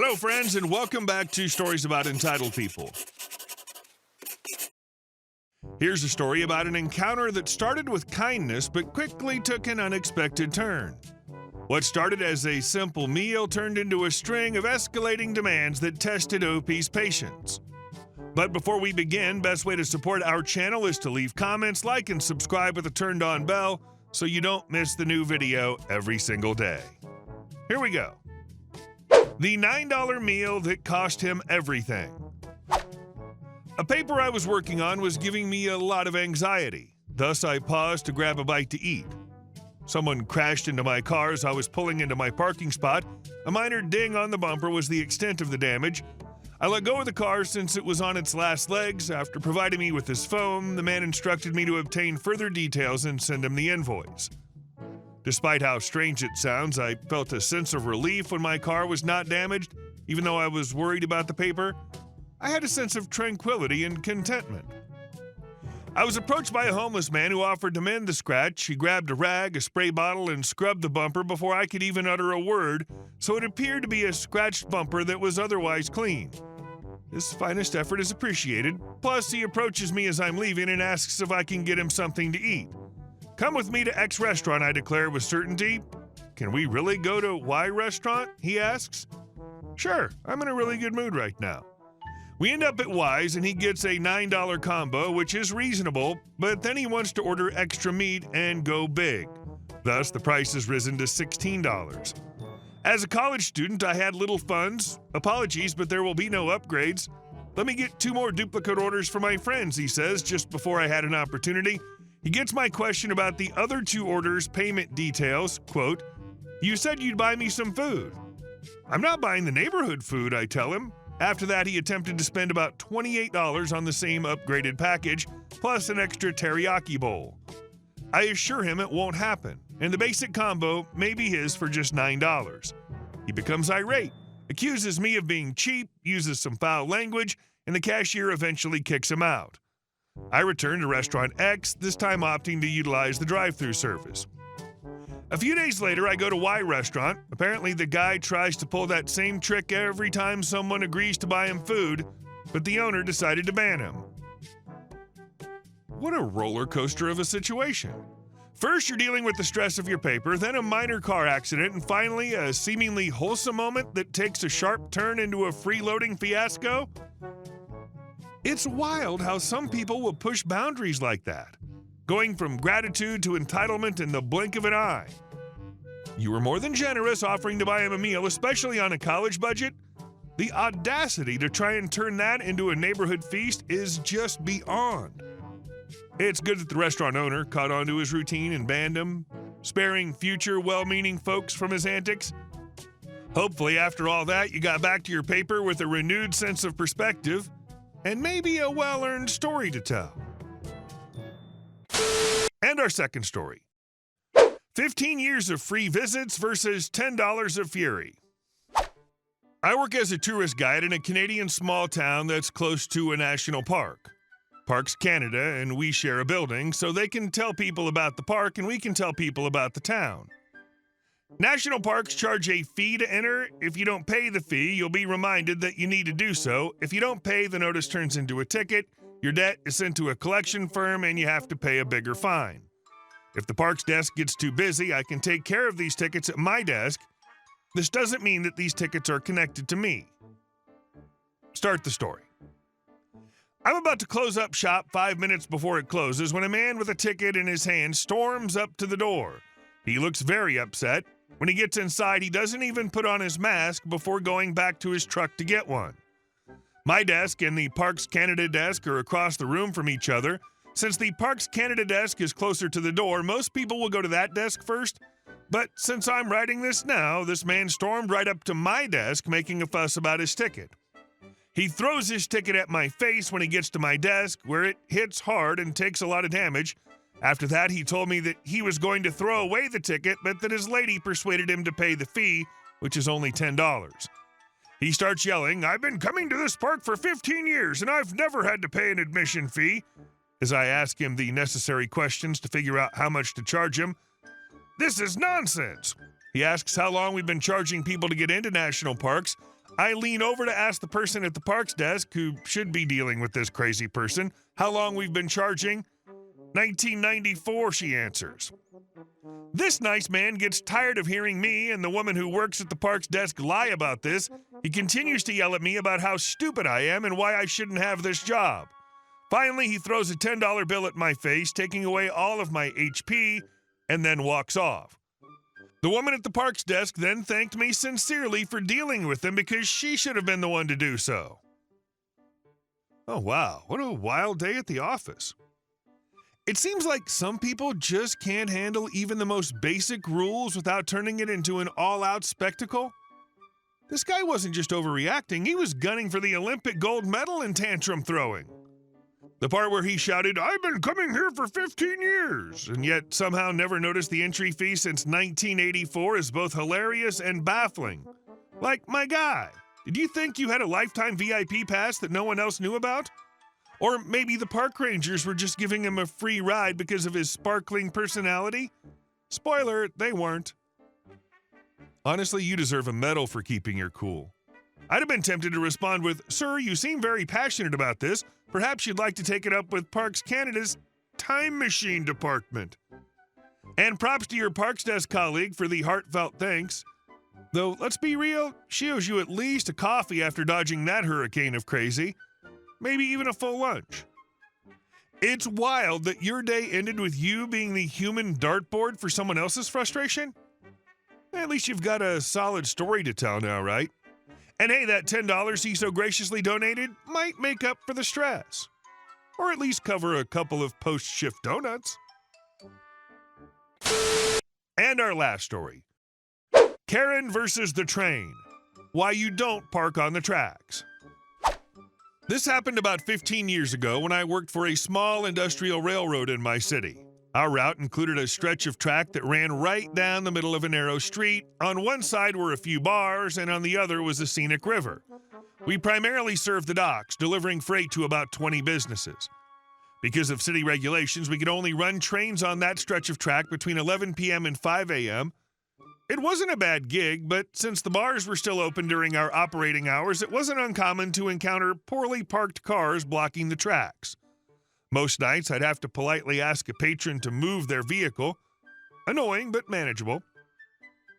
Hello, friends, and welcome back to Stories About Entitled People. Here's a story about an encounter that started with kindness but quickly took an unexpected turn. What started as a simple meal turned into a string of escalating demands that tested OP's patience. But before we begin, best way to support our channel is to leave comments, like, and subscribe with a turned-on bell so you don't miss the new video every single day. Here we go. The $9 meal that cost him everything. A paper I was working on was giving me a lot of anxiety. Thus, I paused to grab a bite to eat. Someone crashed into my car as I was pulling into my parking spot. A minor ding on the bumper was the extent of the damage. I let go of the car since it was on its last legs. After providing me with his phone, the man instructed me to obtain further details and send him the invoice. Despite how strange it sounds, I felt a sense of relief when my car was not damaged, even though I was worried about the paper. I had a sense of tranquility and contentment. I was approached by a homeless man who offered to mend the scratch. He grabbed a rag, a spray bottle, and scrubbed the bumper before I could even utter a word, so it appeared to be a scratched bumper that was otherwise clean. His finest effort is appreciated. Plus, he approaches me as I'm leaving and asks if I can get him something to eat. "Come with me to X restaurant," I declare with certainty. "Can we really go to Y restaurant?" he asks. "Sure, I'm in a really good mood right now." We end up at Y's and he gets a $9 combo, which is reasonable, but then he wants to order extra meat and go big. Thus, the price has risen to $16. As a college student, I had little funds. Apologies, but there will be no upgrades. "Let me get 2 more duplicate orders for my friends," he says, just before I had an opportunity. He gets my question about the other 2 orders' payment details. Quote, "You said you'd buy me some food." "I'm not buying the neighborhood food," I tell him. After that, he attempted to spend about $28 on the same upgraded package, plus an extra teriyaki bowl. I assure him it won't happen, and the basic combo may be his for just $9. He becomes irate, accuses me of being cheap, uses some foul language, and the cashier eventually kicks him out. I return to restaurant X, this time opting to utilize the drive-thru service. A few days later, I go to Y restaurant. Apparently, the guy tries to pull that same trick every time someone agrees to buy him food, but the owner decided to ban him. What a roller coaster of a situation. First, you're dealing with the stress of your paper, then a minor car accident, and finally, a seemingly wholesome moment that takes a sharp turn into a freeloading fiasco. It's wild how some people will push boundaries like that, going from gratitude to entitlement in the blink of an eye. You were more than generous offering to buy him a meal, especially on a college budget. The audacity to try and turn that into a neighborhood feast is just beyond. It's good that the restaurant owner caught on to his routine and banned him, sparing future well-meaning folks from his antics. Hopefully, after all that, you got back to your paper with a renewed sense of perspective and maybe a well-earned story to tell. And our second story. 15 years of free visits versus $10 of fury. I work as a tourist guide in a Canadian small town that's close to a national park. Parks Canada and we share a building, so they can tell people about the park and we can tell people about the town. National parks charge a fee to enter. If you don't pay the fee, you'll be reminded that you need to do so. If you don't pay, the notice turns into a ticket. Your debt is sent to a collection firm and you have to pay a bigger fine. If the park's desk gets too busy, I can take care of these tickets at my desk. This doesn't mean that these tickets are connected to me. Start the story. I'm about to close up shop 5 minutes before it closes when a man with a ticket in his hand storms up to the door. He looks very upset. When he gets inside, he doesn't even put on his mask before going back to his truck to get one. My desk and the Parks Canada desk are across the room from each other. Since the Parks Canada desk is closer to the door, most people will go to that desk first. But since I'm writing this now, this man stormed right up to my desk, making a fuss about his ticket. He throws his ticket at my face when he gets to my desk, where it hits hard and takes a lot of damage. After that, he told me that he was going to throw away the ticket, but that his lady persuaded him to pay the fee, which is only $10. He starts yelling, "I've been coming to this park for 15 years, and I've never had to pay an admission fee." As I ask him the necessary questions to figure out how much to charge him, "This is nonsense." He asks how long we've been charging people to get into national parks. I lean over to ask the person at the parks desk, who should be dealing with this crazy person, how long we've been charging. 1994, she answers. This nice man gets tired of hearing me and the woman who works at the parks desk lie about this. He continues to yell at me about how stupid I am and why I shouldn't have this job. Finally, he throws a $10 bill at my face, taking away all of my HP, and then walks off. The woman at the parks desk then thanked me sincerely for dealing with him because she should have been the one to do so. Oh wow, what a wild day at the office. It seems like some people just can't handle even the most basic rules without turning it into an all-out spectacle. This guy wasn't just overreacting, he was gunning for the Olympic gold medal in tantrum throwing. The part where he shouted, "I've been coming here for 15 years," and yet somehow never noticed the entry fee since 1984 is both hilarious and baffling. Like, my guy, did you think you had a lifetime VIP pass that no one else knew about? Or maybe the park rangers were just giving him a free ride because of his sparkling personality? Spoiler, they weren't. Honestly, you deserve a medal for keeping your cool. I'd have been tempted to respond with, "Sir, you seem very passionate about this. Perhaps you'd like to take it up with Parks Canada's Time Machine Department." And props to your Parks Desk colleague for the heartfelt thanks. Though, let's be real, she owes you at least a coffee after dodging that hurricane of crazy. Maybe even a full lunch. It's wild that your day ended with you being the human dartboard for someone else's frustration. At least you've got a solid story to tell now, right? And hey, that $10 he so graciously donated might make up for the stress. Or at least cover a couple of post-shift donuts. And our last story. Karen versus the train. Why you don't park on the tracks. This happened about 15 years ago when I worked for a small industrial railroad in my city. Our route included a stretch of track that ran right down the middle of a narrow street. On one side were a few bars, and on the other was a scenic river. We primarily served the docks, delivering freight to about 20 businesses. Because of city regulations, we could only run trains on that stretch of track between 11 p.m. and 5 a.m. It wasn't a bad gig, but since the bars were still open during our operating hours, it wasn't uncommon to encounter poorly parked cars blocking the tracks. Most nights, I'd have to politely ask a patron to move their vehicle. Annoying, but manageable.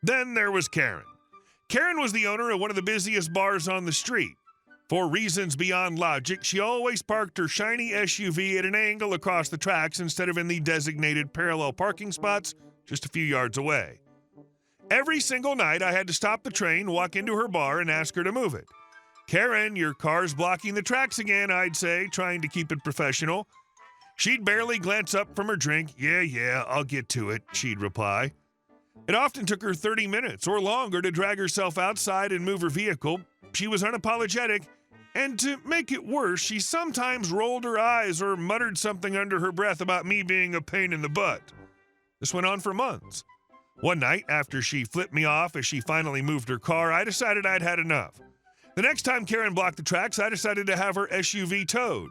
Then there was Karen. Karen was the owner of one of the busiest bars on the street. For reasons beyond logic, she always parked her shiny SUV at an angle across the tracks instead of in the designated parallel parking spots just a few yards away. Every single night, I had to stop the train, walk into her bar, and ask her to move it. "Karen, your car's blocking the tracks again," I'd say, trying to keep it professional. She'd barely glance up from her drink. Yeah, I'll get to it," she'd reply. It often took her 30 minutes or longer to drag herself outside and move her vehicle. She was unapologetic, and to make it worse, she sometimes rolled her eyes or muttered something under her breath about me being a pain in the butt. This went on for months. One night, after she flipped me off as she finally moved her car, I decided I'd had enough. The next time Karen blocked the tracks, I decided to have her SUV towed.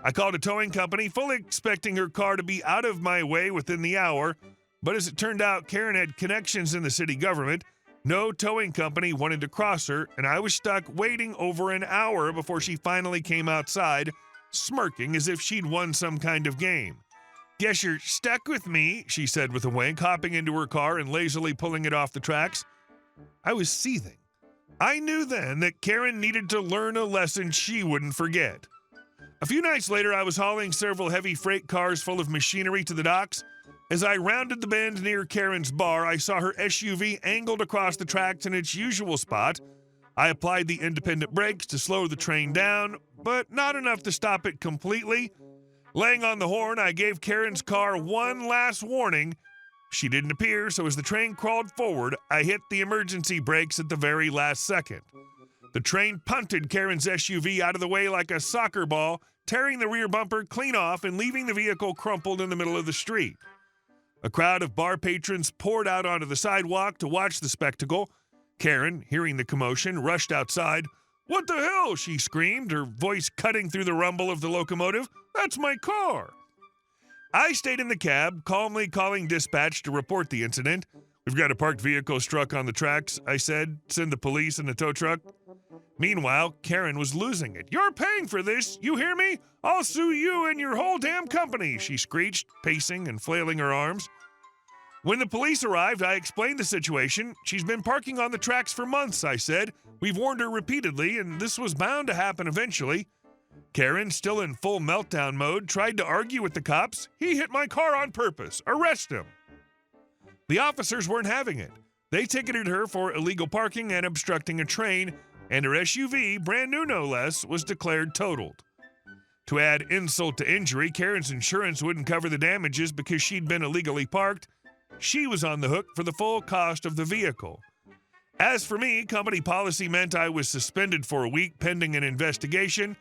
I called a towing company, fully expecting her car to be out of my way within the hour, but as it turned out, Karen had connections in the city government. No towing company wanted to cross her, and I was stuck waiting over an hour before she finally came outside, smirking as if she'd won some kind of game. "Guess you're stuck with me," she said with a wink, hopping into her car and lazily pulling it off the tracks. I was seething. I knew then that Karen needed to learn a lesson she wouldn't forget. A few nights later, I was hauling several heavy freight cars full of machinery to the docks. As I rounded the bend near Karen's bar, I saw her SUV angled across the tracks in its usual spot. I applied the independent brakes to slow the train down, but not enough to stop it completely. Laying on the horn, I gave Karen's car one last warning. She didn't appear, so as the train crawled forward, I hit the emergency brakes at the very last second. The train punted Karen's SUV out of the way like a soccer ball, tearing the rear bumper clean off and leaving the vehicle crumpled in the middle of the street. A crowd of bar patrons poured out onto the sidewalk to watch the spectacle. Karen, hearing the commotion, rushed outside. "What the hell?" she screamed, her voice cutting through the rumble of the locomotive. "That's my car!" I stayed in the cab, calmly calling dispatch to report the incident. "We've got a parked vehicle struck on the tracks," I said. "Send the police and the tow truck." Meanwhile, Karen was losing it. "You're paying for this, you hear me? I'll sue you and your whole damn company," she screeched, pacing and flailing her arms. When the police arrived, I explained the situation. "She's been parking on the tracks for months," I said. "We've warned her repeatedly, and this was bound to happen eventually." Karen, still in full meltdown mode, tried to argue with the cops. "He hit my car on purpose. Arrest him." The officers weren't having it. They ticketed her for illegal parking and obstructing a train, and her SUV, brand new no less, was declared totaled. To add insult to injury, Karen's insurance wouldn't cover the damages because she'd been illegally parked. She was on the hook for the full cost of the vehicle. As for me, company policy meant I was suspended for a week pending an investigation,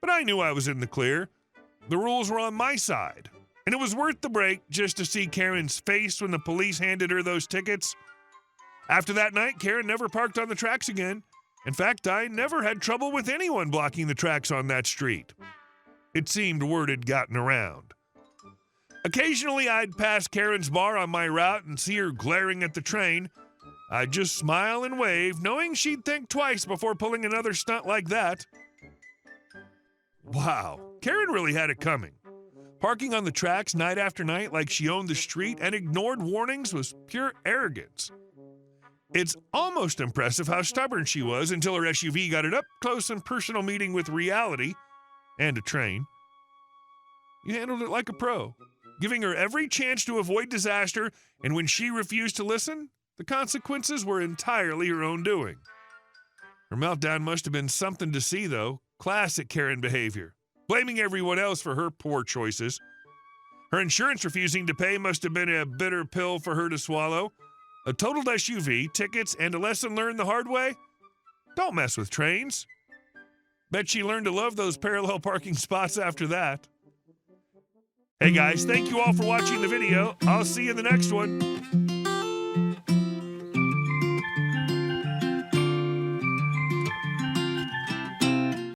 but I knew I was in the clear. The rules were on my side, and it was worth the break just to see Karen's face when the police handed her those tickets. After that night, Karen never parked on the tracks again. In fact, I never had trouble with anyone blocking the tracks on that street. It seemed word had gotten around. Occasionally, I'd pass Karen's bar on my route and see her glaring at the train. I'd just smile and wave, knowing she'd think twice before pulling another stunt like that. Wow, Karen really had it coming. Parking on the tracks night after night like she owned the street and ignored warnings was pure arrogance. It's almost impressive how stubborn she was until her SUV got an up-close and personal meeting with reality and a train. You handled it like a pro, giving her every chance to avoid disaster, and when she refused to listen, the consequences were entirely her own doing. Her meltdown must have been something to see, though. Classic Karen behavior, blaming everyone else for her poor choices. Her insurance refusing to pay must have been a bitter pill for her to swallow. A totaled SUV, tickets, and a lesson learned the hard way? Don't mess with trains. Bet she learned to love those parallel parking spots after that. Hey guys, thank you all for watching the video. I'll see you in the next one.